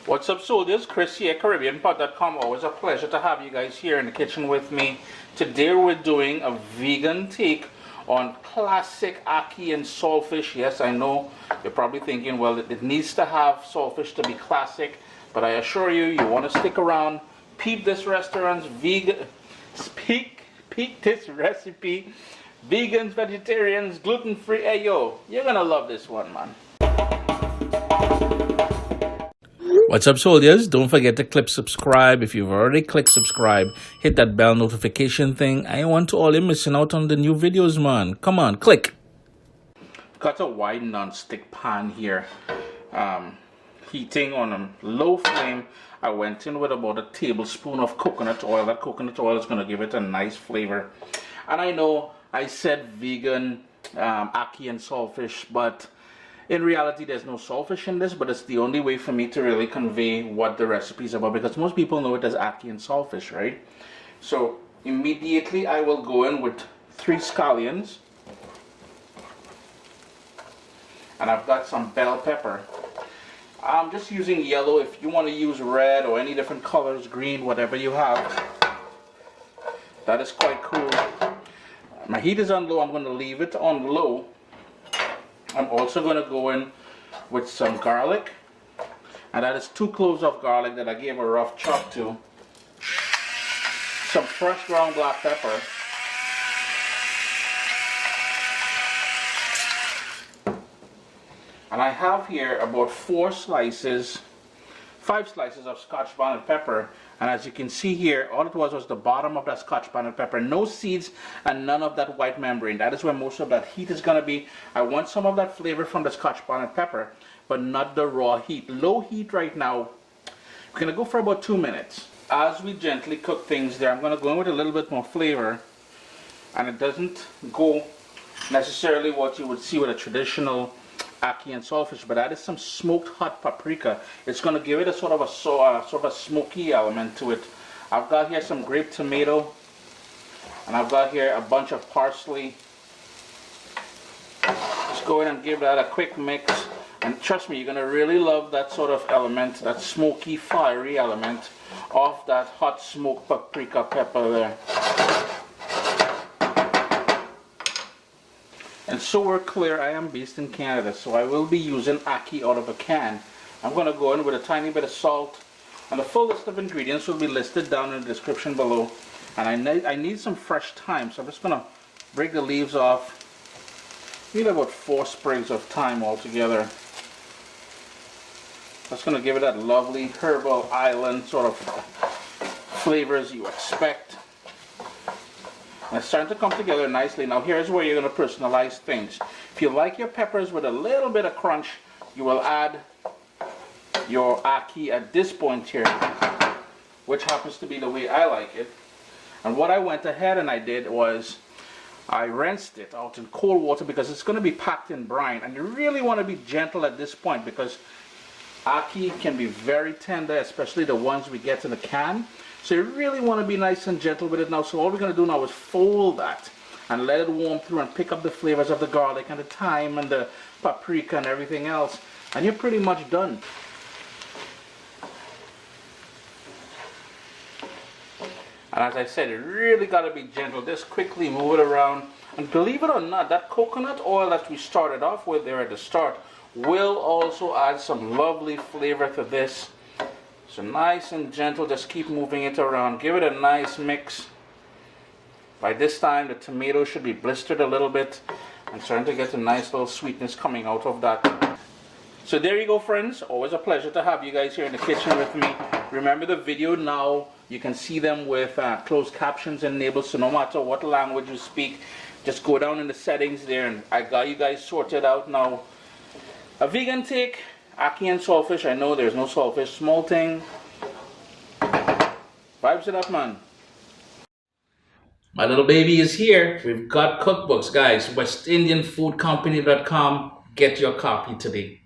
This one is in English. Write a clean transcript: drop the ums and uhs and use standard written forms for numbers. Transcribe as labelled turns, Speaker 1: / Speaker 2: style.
Speaker 1: What's up, soldiers? Chris here, CaribbeanPot.com. Always a pleasure to have you guys here in the kitchen with me. Today we're doing a vegan take on classic ackee and saltfish. Yes, I know you're probably thinking, well, it needs to have saltfish to be classic, but I assure you, you want to stick around, peep this restaurant's vegan, peek this recipe. Vegans, vegetarians, gluten-free. Hey, yo, you're gonna love this one, man. What's up, soldiers? Don't forget to click subscribe. If you've already clicked subscribe, hit that bell notification thing. I want to all you missing out on the new videos, man. Come on, click. Got a wide non-stick pan here, heating on a low flame. I went in with about a tablespoon of coconut oil. That coconut oil is going to give it a nice flavor. And I know I said vegan ackee and saltfish, but in reality, there's no saltfish in this, but it's the only way for me to really convey what the recipe is about, because most people know it as ackee and saltfish, right? So immediately I will go in with 3 scallions, and I've got some bell pepper. I'm just using yellow. If you want to use red or any different colors, green, whatever you have, that is quite cool. My heat is on low. I'm going to leave it on low. I'm also going to go in with some garlic, and that is 2 cloves of garlic that I gave a rough chop to. Some fresh ground black pepper. And I have here about 5 slices of scotch bonnet pepper. And as you can see here, all it was the bottom of that scotch bonnet pepper. No seeds and none of that white membrane. That is where most of that heat is going to be. I want some of that flavor from the scotch bonnet pepper, but not the raw heat. Low heat right now. We're going to go for about 2 minutes. As we gently cook things there, I'm going to go in with a little bit more flavor. And it doesn't go necessarily what you would see with a traditional ackee and saltfish, but that is some smoked hot paprika. It's going to give it a sort of a smoky element to it. I've got here some grape tomato, and I've got here a bunch of parsley. Just go in and give that a quick mix, and trust me, you're going to really love that sort of element, that smoky, fiery element of that hot smoked paprika pepper there. And so we're clear, I am based in Canada, so I will be using ackee out of a can. I'm going to go in with a tiny bit of salt, and the full list of ingredients will be listed down in the description below. And I need some fresh thyme, so I'm just going to break the leaves off. Need about 4 sprigs of thyme altogether. That's going to give it that lovely herbal island sort of flavors you expect. And it's starting to come together nicely. Now here's where you're going to personalize things. If you like your peppers with a little bit of crunch, you will add your ackee at this point here, which happens to be the way I like it. And what I went ahead and I did was I rinsed it out in cold water, because it's going to be packed in brine, and you really want to be gentle at this point, because ackee can be very tender, especially the ones we get in a can. So you really want to be nice and gentle with it now. So all we're going to do now is fold that and let it warm through and pick up the flavors of the garlic and the thyme and the paprika and everything else. And you're pretty much done. And as I said, you really got to be gentle. Just quickly move it around. And believe it or not, that coconut oil that we started off with there at the start will also add some lovely flavor to this. So nice and gentle, just keep moving it around. Give it a nice mix. By this time, the tomato should be blistered a little bit and starting to get a nice little sweetness coming out of that. So there you go, friends. Always a pleasure to have you guys here in the kitchen with me. Remember, the video now, you can see them with closed captions enabled, so no matter what language you speak, just go down in the settings there, and I got you guys sorted out now. A vegan take, ackee and saltfish. I know there's no saltfish. Small thing. Vibes it up, man. My little baby is here. We've got cookbooks, guys. WestIndianFoodCompany.com. Get your copy today.